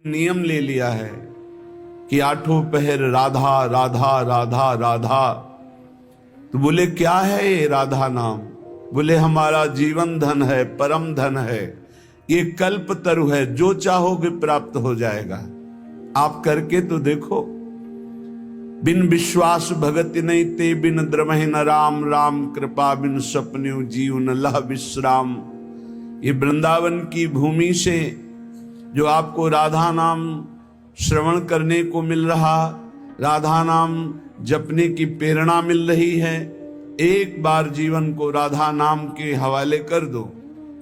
नियम ले लिया है कि आठों पहर राधा राधा राधा राधा। तो बोले क्या है ये राधा नाम? बोले हमारा जीवन धन है, परम धन है, ये कल्प तरु है, जो चाहोगे प्राप्त हो जाएगा। आप करके तो देखो। बिन विश्वास भगति नहीं ते, बिन द्रमहि न राम, राम कृपा बिन सपन्यु जीव न लह विश्राम। ये वृंदावन की भूमि से जो आपको राधा नाम श्रवण करने को मिल रहा, राधा नाम जपने की प्रेरणा मिल रही है, एक बार जीवन को राधा नाम के हवाले कर दो,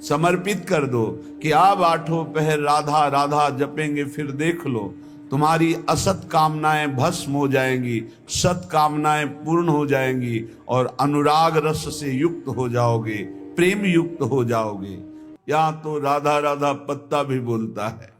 समर्पित कर दो कि आप आठों पहर राधा राधा जपेंगे, फिर देख लो तुम्हारी असत कामनाएं भस्म हो जाएंगी, सत कामनाएं पूर्ण हो जाएंगी और अनुराग रस से युक्त हो जाओगे, प्रेम युक्त हो जाओगे। यहां तो राधा राधा पत्ता भी बोलता है,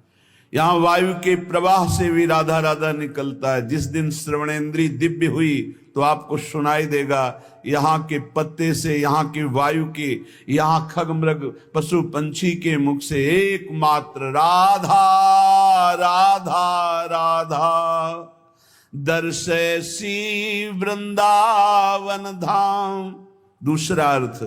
यहां वायु के प्रवाह से भी राधा राधा निकलता है। जिस दिन श्रवणेंद्री दिव्य हुई तो आपको सुनाई देगा, यहाँ के पत्ते से, यहाँ की वायु के, यहाँ खग मृग पशु पंछी के मुख से एकमात्र राधा राधा राधा दर्शैसी वृंदावन धाम। दूसरा अर्थ,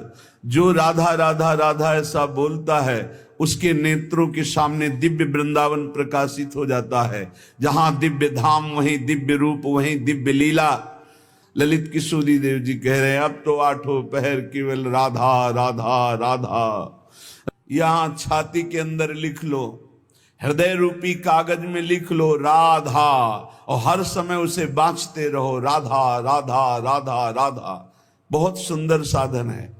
जो राधा राधा राधा ऐसा बोलता है उसके नेत्रों के सामने दिव्य वृंदावन प्रकाशित हो जाता है। जहां दिव्य धाम वहीं दिव्य रूप, वहीं दिव्य लीला। ललित किशोरी देव जी कह रहे हैं अब तो आठों पहर केवल राधा राधा राधा। यहां छाती के अंदर लिख लो, हृदय रूपी कागज में लिख लो राधा, और हर समय उसे बांचते रहो, राधा राधा राधा राधा। बहुत सुंदर साधन है।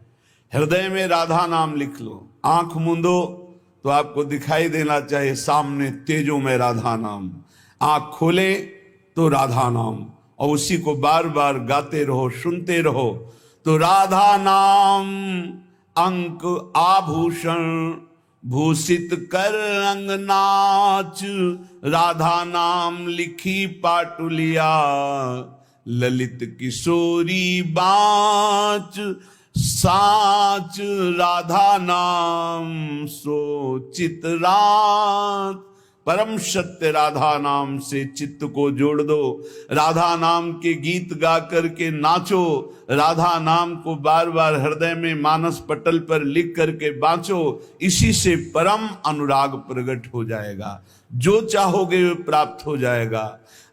हृदय में राधा नाम लिख लो, आंख मूंदो तो आपको दिखाई देना चाहिए सामने तेजों में राधा नाम, आंख खोले तो राधा नाम, और उसी को बार बार गाते रहो, सुनते रहो। तो राधा नाम अंक आभूषण भूषित कर अंगनाच, राधा नाम लिखी पाटुलिया ललित किशोरी बाँच। साच राधा नाम सो चितरात, परम सत्य राधा नाम से चित्त को जोड़ दो। राधा नाम के गीत गा करके नाचो, राधा नाम को बार बार हृदय में मानस पटल पर लिख करके बाँचो। इसी से परम अनुराग प्रकट हो जाएगा, जो चाहोगे वो प्राप्त हो जाएगा।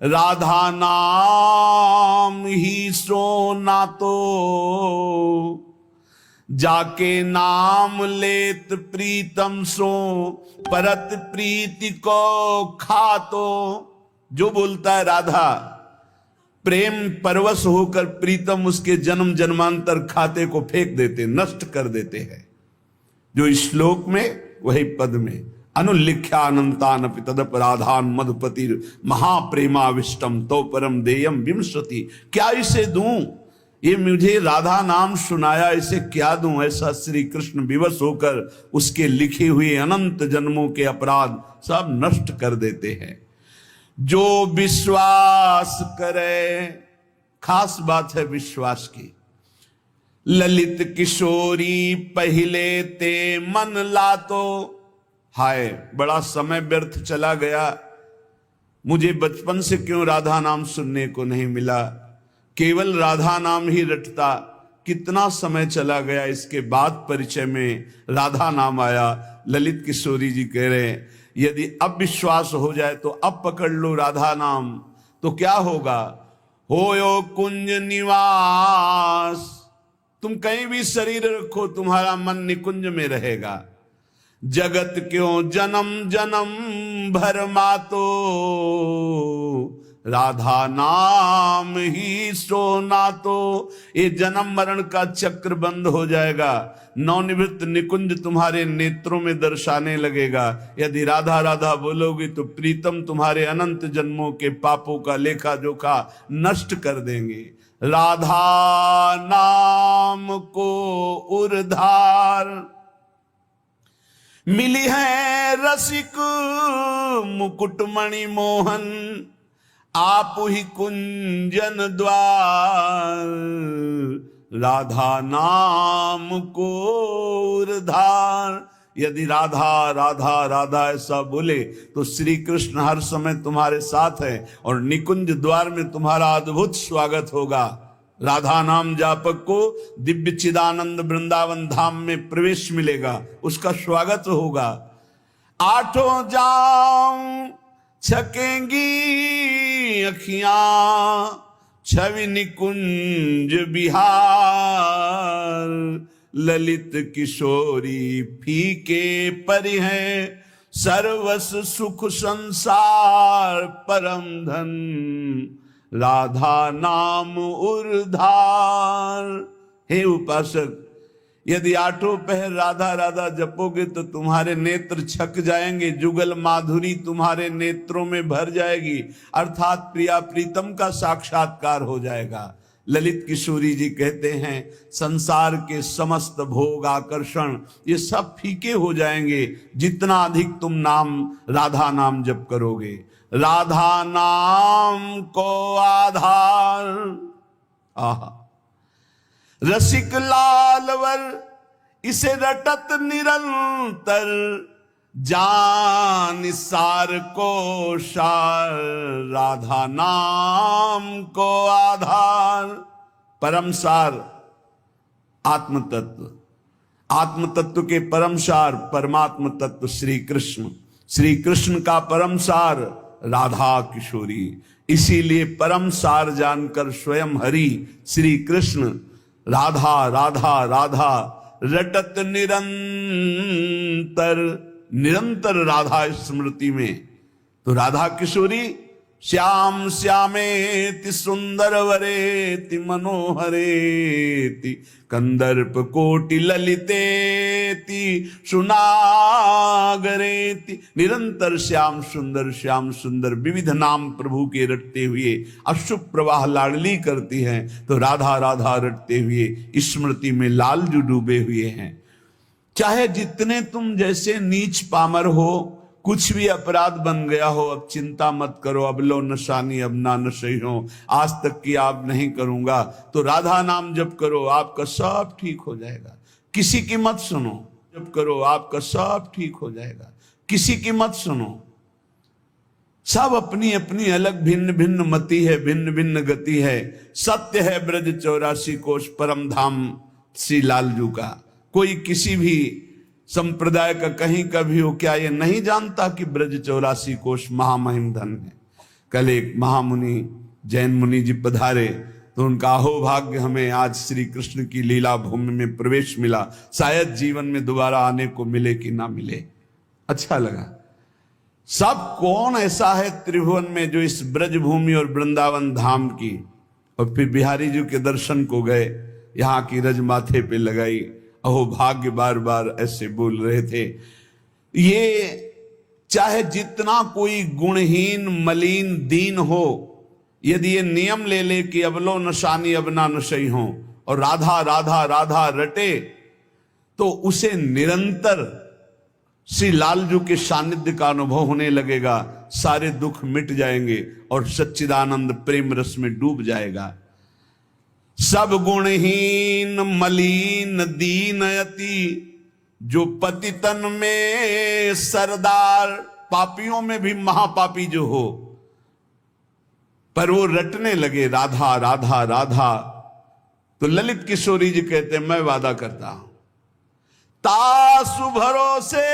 राधा नाम ही सोना तो जाके नाम लेत प्रीतम सो, परत प्रीति को खातो। जो बोलता है राधा, प्रेम परवश होकर प्रीतम उसके जन्म जन्मांतर खाते को फेंक देते, नष्ट कर देते हैं। जो श्लोक में वही पद में, अनुलिख्यानंतान तदपराधान मधुपतिर महाप्रेमाविष्टम तो परम देयम विमसति। क्या इसे दूं? ये मुझे राधा नाम सुनाया, इसे क्या दूं? ऐसा श्री कृष्ण विवश होकर उसके लिखे हुए अनंत जन्मों के अपराध सब नष्ट कर देते हैं। जो विश्वास करे, खास बात है विश्वास की। ललित किशोरी पहले ते मन लातो। हाय बड़ा समय व्यर्थ चला गया, मुझे बचपन से क्यों राधा नाम सुनने को नहीं मिला, केवल राधा नाम ही रटता। कितना समय चला गया, इसके बाद परिचय में राधा नाम आया। ललित किशोरी जी कह रहे हैं यदि अब विश्वास हो जाए तो अब पकड़ लो राधा नाम, तो क्या होगा? होयो कुंज निवास। तुम कहीं भी शरीर रखो, तुम्हारा मन निकुंज में रहेगा। जगत क्यों जन्म जन्म भर मातो, राधा नाम ही सोना तो। ये जन्म मरण का चक्र बंद हो जाएगा, नवनिवृत्त निकुंज तुम्हारे नेत्रों में दर्शाने लगेगा। यदि राधा राधा बोलोगे तो प्रीतम तुम्हारे अनंत जन्मों के पापों का लेखा जोखा नष्ट कर देंगे। राधा नाम को उर्धार मिली है रसिक मुकुटमणि मोहन, आप ही कुंजन द्वार। राधा नाम को उर्धार, यदि राधा राधा राधा ऐसा बोले तो श्री कृष्ण हर समय तुम्हारे साथ है और निकुंज द्वार में तुम्हारा अद्भुत स्वागत होगा। राधा नाम जापक को दिव्य चिदानंद वृंदावन धाम में प्रवेश मिलेगा, उसका स्वागत होगा। आठों जाम छकेंगी अखियां, छवि निकुंज बिहार, ललित किशोरी फीके परि हैं, सर्वस सुख संसार परम धन, राधा नाम उर्धार। हे उपासक, यदि आठों पहर राधा राधा जपोगे तो तुम्हारे नेत्र छक जाएंगे, जुगल माधुरी तुम्हारे नेत्रों में भर जाएगी, अर्थात प्रिया प्रीतम का साक्षात्कार हो जाएगा। ललित किशोरी जी कहते हैं संसार के समस्त भोग आकर्षण ये सब फीके हो जाएंगे जितना अधिक तुम नाम राधा नाम जप करोगे। राधा नाम को आधार, आहा, रसिक लालवर इसे रटत निरंतर, जान सार को सार, राधा नाम को आधार। परम सार आत्म तत्व, आत्म तत्व के परम सार परमात्म तत्व श्री कृष्ण, श्री कृष्ण का परम सार राधा किशोरी। इसीलिए परम सार जानकर स्वयं हरि श्री कृष्ण राधा राधा राधा रटत निरंतर, निरंतर राधा स्मृति में। तो राधा किशोरी श्याम श्यामेति सुंदर वरेति मनोहरेति, कंदर्प कोटि ललितेति सुनागरेति। निरंतर श्याम सुंदर विविध नाम प्रभु के रटते हुए अशुभ प्रवाह लाडली करती हैं, तो राधा राधा रटते हुए स्मृति में लालजू डूबे हुए हैं। चाहे जितने तुम जैसे नीच पामर हो, कुछ भी अपराध बन गया हो, अब चिंता मत करो, अब लो नशानी अब ना नशे हो, आज तक की आप नहीं करूंगा, तो राधा नाम जप करो, आपका सब ठीक हो जाएगा। किसी की मत सुनो, जप करो आपका सब ठीक हो जाएगा। किसी की मत सुनो, सब अपनी अपनी अलग भिन्न भिन्न मति है, भिन्न भिन्न गति है। सत्य है ब्रज 84 कोश परम धाम श्री लालजू का। कोई किसी भी संप्रदाय का कहीं का भी हो, क्या ये नहीं जानता कि ब्रज 84 कोश महामहिम धन है। कल एक महामुनि जैन मुनि जी पधारे तो उनका अहोभाग्य हमें आज श्री कृष्ण की लीला भूमि में प्रवेश मिला, शायद जीवन में दोबारा आने को मिले कि ना मिले। अच्छा लगा। सब कौन ऐसा है त्रिभुवन में जो इस ब्रज भूमि और वृंदावन धाम की, और फिर बिहारी जी के दर्शन को गए, यहाँ की रज माथे पे लगाई, अहो भाग्य बार बार ऐसे बोल रहे थे। ये चाहे जितना कोई गुणहीन मलिन दीन हो, यदि ये नियम ले ले कि अब लो नशानी अब ना नशई हो और राधा राधा राधा रटे, तो उसे निरंतर श्री लालजू के सानिध्य का अनुभव होने लगेगा, सारे दुख मिट जाएंगे और सच्चिदानंद प्रेम रस में डूब जाएगा। सब गुणहीन मलिन दीनयति, जो पतितन में सरदार, पापियों में भी महापापी जो हो, पर वो रटने लगे राधा राधा राधा, तो ललित किशोरी जी कहते हैं मैं वादा करता हूं तासु भरोसे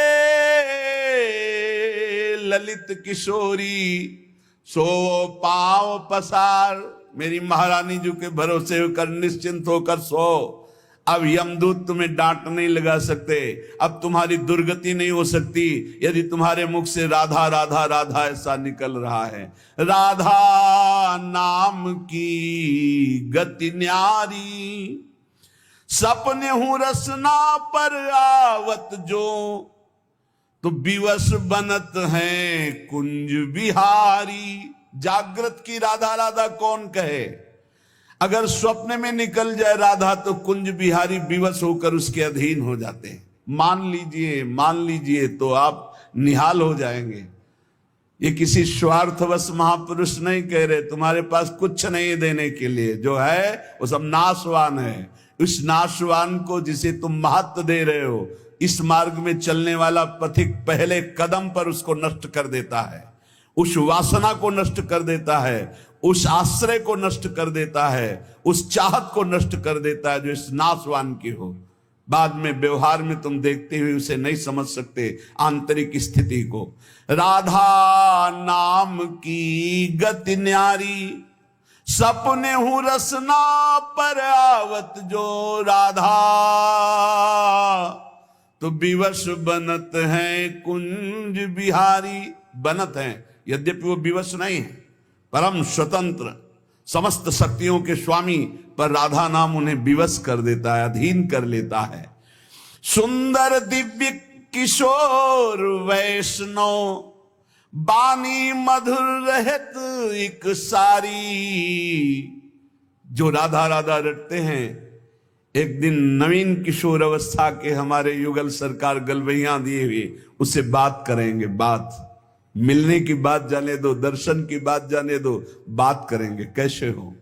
ललित किशोरी सो पांव पसार। मेरी महारानी जी के भरोसे होकर निश्चिंत होकर सो। अब यमदूत तुम्हें डांट नहीं लगा सकते, अब तुम्हारी दुर्गति नहीं हो सकती यदि तुम्हारे मुख से राधा राधा राधा ऐसा निकल रहा है। राधा नाम की गति न्यारी, सपने हूं रसना पर आवत जो, तो विवश बनत है कुंज बिहारी। जागृत की राधा राधा कौन कहे, अगर स्वप्न में निकल जाए राधा तो कुंज बिहारी विवश होकर उसके अधीन हो जाते हैं। मान लीजिए तो आप निहाल हो जाएंगे। ये किसी स्वार्थवश महापुरुष नहीं कह रहे, तुम्हारे पास कुछ नहीं देने के लिए, जो है वो सब नाशवान है। उस नाशवान को जिसे तुम महत्व दे रहे हो, इस मार्ग में चलने वाला पथिक पहले कदम पर उसको नष्ट कर देता है, उस वासना को नष्ट कर देता है, उस आश्रय को नष्ट कर देता है, उस चाहत को नष्ट कर देता है जो इस नाशवान की हो। बाद में व्यवहार में तुम देखते हुए उसे नहीं समझ सकते आंतरिक स्थिति को। राधा नाम की गति न्यारी, सपने हूं रसना पर आवत जो राधा, तो विवश बनत है कुंज बिहारी। बनत हैं, यद्यपि वो विवश नहीं है, परम स्वतंत्र समस्त शक्तियों के स्वामी, पर राधा नाम उन्हें विवश कर देता है, अधीन कर लेता है। सुंदर दिव्य किशोर वैष्णव, बानी मधुर रहत एक सारी। जो राधा राधा रटते हैं, एक दिन नवीन किशोर अवस्था के हमारे युगल सरकार गलवैया दिए हुए उससे बात करेंगे। बात मिलने की बात जाने दो, दर्शन की बात जाने दो, बात करेंगे कैसे हो,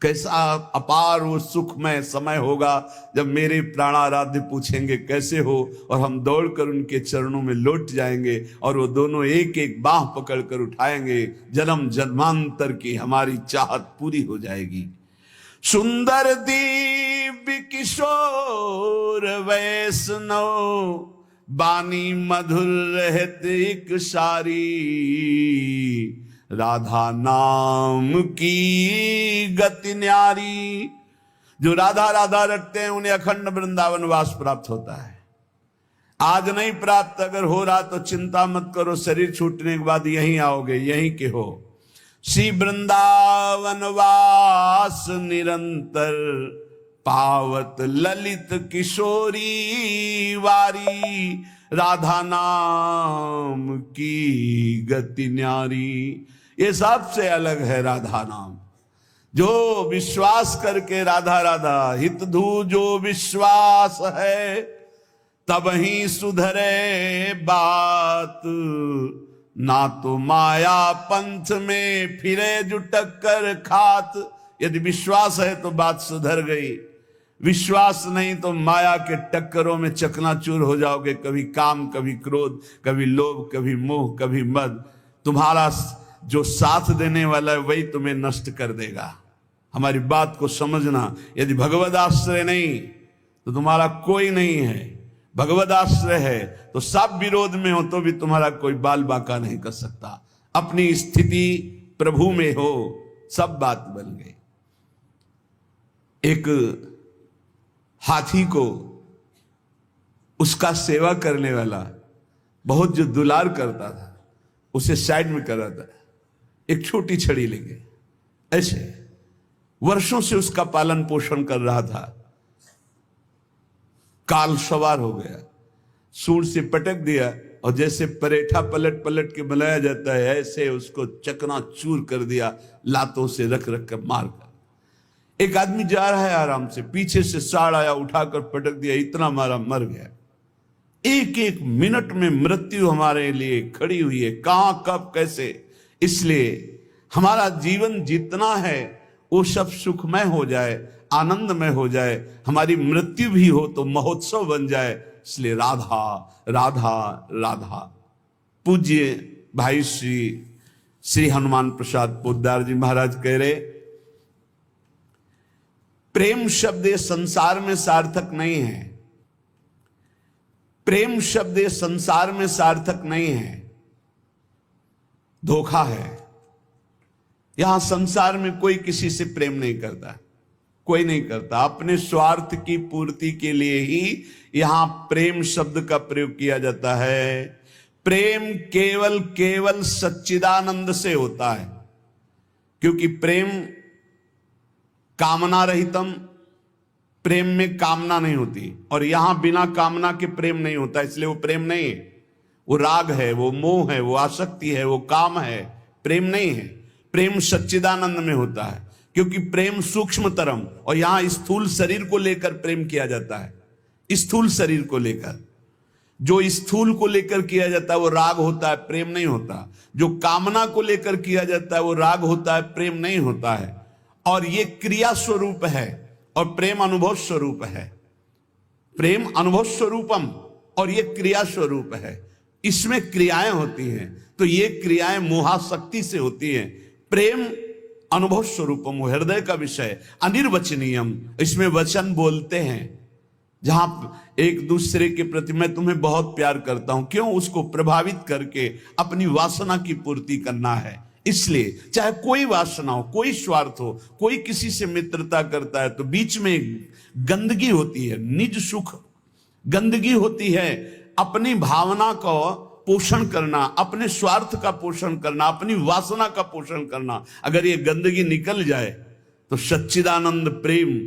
कैसा अपार वो सुखमय समय होगा जब मेरे प्राणाराध्य पूछेंगे कैसे हो, और हम दौड़कर उनके चरणों में लौट जाएंगे और वो दोनों एक एक बाह पकड़कर उठाएंगे। जन्म जन्मांतर की हमारी चाहत पूरी हो जाएगी। सुंदर दिव्य किशोर वैष्णव, बानी मधुर रहत एक सारी। राधा नाम की गति न्यारी। जो राधा राधा रटते हैं उन्हें अखंड वृंदावन वास प्राप्त होता है। आज नहीं प्राप्त, अगर हो रहा तो चिंता मत करो, शरीर छूटने के बाद यहीं आओगे, यहीं के हो। श्री वृंदावन वास निरंतर, पावत ललित किशोरी वारी। राधा नाम की गति न्यारी। ये सबसे अलग है राधा नाम। जो विश्वास करके राधा राधा हित धू जो विश्वास है, तब ही सुधरे बात। ना तो माया पंथ में फिरे जो टक्कर खात। यदि विश्वास है तो बात सुधर गई, विश्वास नहीं तो माया के टक्करों में चकनाचूर हो जाओगे। कभी काम, कभी क्रोध, कभी लोभ, कभी मोह, कभी मद। तुम्हारा जो साथ देने वाला है वही तुम्हें नष्ट कर देगा। हमारी बात को समझना। यदि भगवद आश्रय नहीं तो तुम्हारा कोई नहीं है, भगवद आश्रय है तो सब विरोध में हो तो भी तुम्हारा कोई बाल बाका नहीं कर सकता। अपनी स्थिति प्रभु में हो, सब बात बन गई। एक हाथी को उसका सेवा करने वाला बहुत जो दुलार करता था, उसे साइड में कर रहा था, एक छोटी छड़ी लेके ऐसे वर्षों से उसका पालन पोषण कर रहा था। काल सवार हो गया, सूंड से पटक दिया और जैसे परेठा पलट पलट के बनाया जाता है ऐसे उसको चकनाचूर कर दिया, लातों से रख रख कर मार कर। एक आदमी जा रहा है आराम से, पीछे से साड़ आया, उठाकर पटक दिया, इतना मारा, मर गया। एक एक मिनट में मृत्यु हमारे लिए खड़ी हुई है, कहां कब कैसे। इसलिए हमारा जीवन जितना है वो सब सुखमय हो जाए, आनंदमय हो जाए, हमारी मृत्यु भी हो तो महोत्सव बन जाए। इसलिए राधा राधा राधा। पूज्य भाई श्री हनुमान प्रसाद पोद्दार जी महाराज कह रहे, प्रेम शब्द ये संसार में सार्थक नहीं है। प्रेम शब्द ये संसार में सार्थक नहीं है, धोखा है। यहां संसार में कोई किसी से प्रेम नहीं करता, कोई नहीं करता। अपने स्वार्थ की पूर्ति के लिए ही यहां प्रेम शब्द का प्रयोग किया जाता है। प्रेम केवल केवल सच्चिदानंद से होता है, क्योंकि प्रेम कामना रहितम, प्रेम में कामना नहीं होती, और यहां बिना कामना के प्रेम नहीं होता, इसलिए वो प्रेम नहीं है। वो राग है, वो मोह है, वो आसक्ति है, वो काम है, प्रेम नहीं है। प्रेम सच्चिदानंद में होता है, क्योंकि प्रेम सूक्ष्मतरम, और यहां स्थूल शरीर को लेकर प्रेम किया जाता है। स्थूल शरीर को लेकर, जो स्थूल को लेकर किया जाता है वो राग होता है, प्रेम नहीं होता। जो कामना को लेकर किया जाता है वो राग होता है, प्रेम नहीं होता है। और ये क्रिया स्वरूप है और प्रेम अनुभव स्वरूप है। प्रेम अनुभव स्वरूपम, और ये क्रिया स्वरूप है, इसमें क्रियाएं होती हैं, तो ये क्रियाएं मोहाशक्ति से होती हैं। प्रेम अनुभव स्वरूपम, हृदय का विषय, अनिर्वचनीयम, इसमें वचन बोलते हैं। जहां एक दूसरे के प्रति मैं तुम्हें बहुत प्यार करता हूं, क्यों? उसको प्रभावित करके अपनी वासना की पूर्ति करना है। इसलिए चाहे कोई वासना हो, कोई स्वार्थ हो, कोई किसी से मित्रता करता है तो बीच में गंदगी होती है, निज सुख गंदगी होती है। अपनी भावना को पोषण करना, अपने स्वार्थ का पोषण करना, अपनी वासना का पोषण करना, अगर ये गंदगी निकल जाए तो सच्चिदानंद प्रेम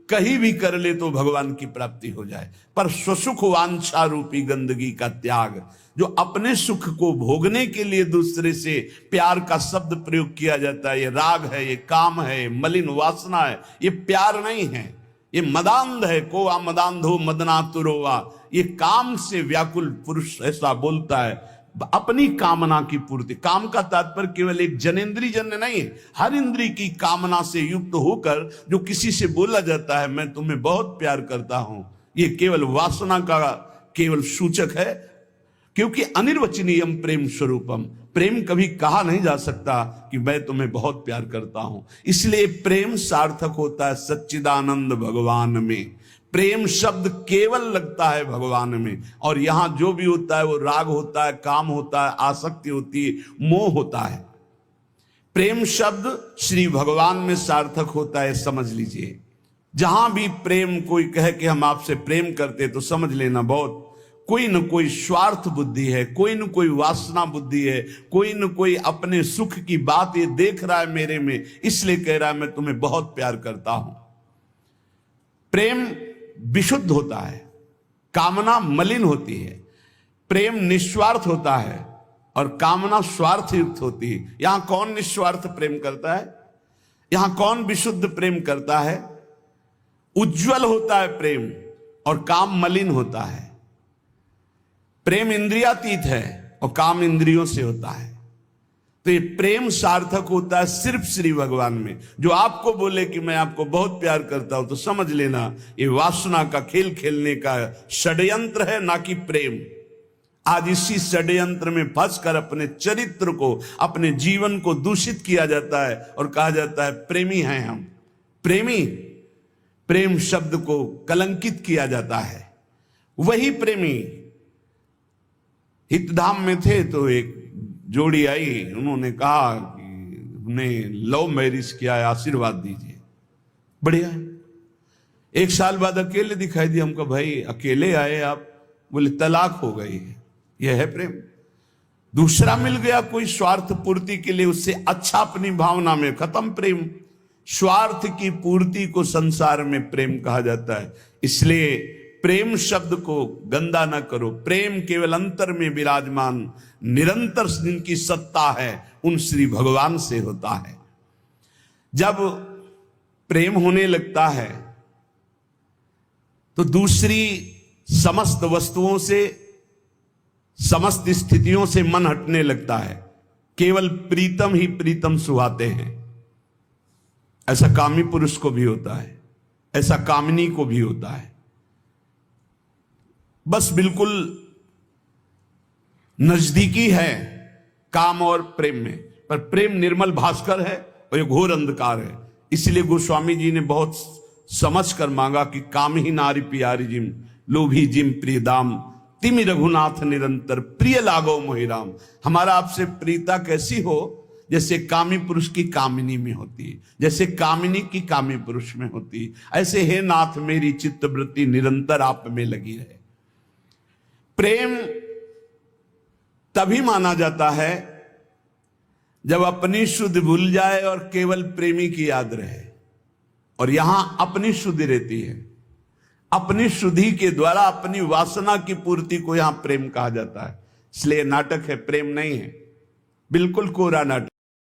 कहीं भी कर ले तो भगवान की प्राप्ति हो जाए। पर स्वसुख वांछा रूपी गंदगी का त्याग, जो अपने सुख को भोगने के लिए दूसरे से प्यार का शब्द प्रयोग किया जाता है, ये राग है, ये काम है, ये मलिन वासना है, ये प्यार नहीं है, ये मदांध है। कोवा मदांधो मदनातुरोवा, ये काम से व्याकुल पुरुष ऐसा बोलता है। अपनी कामना की पूर्ति, काम का तात्पर्य केवल एक जनेन्द्रीय जन्य नहीं है, हर इंद्री की कामना से युक्त होकर जो किसी से बोला जाता है मैं तुम्हें बहुत प्यार करता हूं, ये केवल वासना का केवल सूचक है। क्योंकि अनिर्वचनीयम प्रेम स्वरूपम, प्रेम कभी कहा नहीं जा सकता कि मैं तुम्हें बहुत प्यार करता हूं। इसलिए प्रेम सार्थक होता है सच्चिदानंद भगवान में। प्रेम शब्द केवल लगता है भगवान में, और यहां जो भी होता है वो राग होता है, काम होता है, आसक्ति होती है, मोह होता है। प्रेम शब्द श्री भगवान में सार्थक होता है, समझ लीजिए। जहां भी प्रेम कोई कहे कि हम आपसे प्रेम करते, तो समझ लेना बहुत कोई न कोई स्वार्थ बुद्धि है, कोई न कोई वासना बुद्धि है, कोई न कोई अपने सुख की बात ये देख रहा है मेरे में, इसलिए कह रहा है मैं तुम्हें बहुत प्यार करता हूं। प्रेम विशुद्ध होता है, कामना मलिन होती है। प्रेम निस्वार्थ होता है और कामना स्वार्थ युक्त होती है। यहां कौन निस्वार्थ प्रेम करता है? यहां कौन विशुद्ध प्रेम करता है? उज्जवल होता है प्रेम, और काम मलिन होता है। प्रेम इंद्रियातीत है और काम इंद्रियों से होता है। तो ये प्रेम सार्थक होता है सिर्फ श्री भगवान में। जो आपको बोले कि मैं आपको बहुत प्यार करता हूं, तो समझ लेना ये वासना का खेल खेलने का षड्यंत्र है, ना कि प्रेम। आज इसी षड्यंत्र में फंसकर अपने चरित्र को, अपने जीवन को दूषित किया जाता है और कहा जाता है प्रेमी हैं हम। प्रेमी, प्रेम शब्द को कलंकित किया जाता है। वही प्रेमी हितधाम में थे तो एक जोड़ी आई, उन्होंने कहा कि हमने लव मैरिज किया है, आशीर्वाद दीजिए। बढ़िया है। एक साल बाद अकेले दिखाई दिया। हमको भाई अकेले आए आप? बोले तलाक हो गई है। यह है प्रेम। दूसरा मिल गया कोई स्वार्थ पूर्ति के लिए, उससे अच्छा अपनी भावना में, खत्म प्रेम। स्वार्थ की पूर्ति को संसार में प्रेम कहा जाता है। इसलिए प्रेम शब्द को गंदा न करो। प्रेम केवल अंतर में विराजमान निरंतर जिनकी सत्ता है उन श्री भगवान से होता है। जब प्रेम होने लगता है तो दूसरी समस्त वस्तुओं से, समस्त स्थितियों से मन हटने लगता है। केवल प्रीतम ही प्रीतम सुहाते हैं। ऐसा कामी पुरुष को भी होता है, ऐसा कामिनी को भी होता है। बस बिल्कुल नजदीकी है काम और प्रेम में, पर प्रेम निर्मल भास्कर है और ये घोर अंधकार है। इसलिए गोस्वामी जी ने बहुत समझ कर मांगा कि काम ही नारी प्यारी जिम, लोभी जिम प्रिय दाम, तिमि रघुनाथ निरंतर प्रिय लागो मोहिराम। हमारा आपसे प्रीता कैसी हो? जैसे कामी पुरुष की कामिनी में होती है, जैसे कामिनी की कामी पुरुष में होती है, ऐसे हे नाथ मेरी चित्तवृत्ति निरंतर आप में लगी रहे। प्रेम तभी माना जाता है जब अपनी शुद्ध भूल जाए और केवल प्रेमी की याद रहे। और यहां अपनी शुद्धि रहती है। अपनी शुद्धि के द्वारा अपनी वासना की पूर्ति को यहां प्रेम कहा जाता है। इसलिए नाटक है, प्रेम नहीं है, बिल्कुल कोरा नाटक।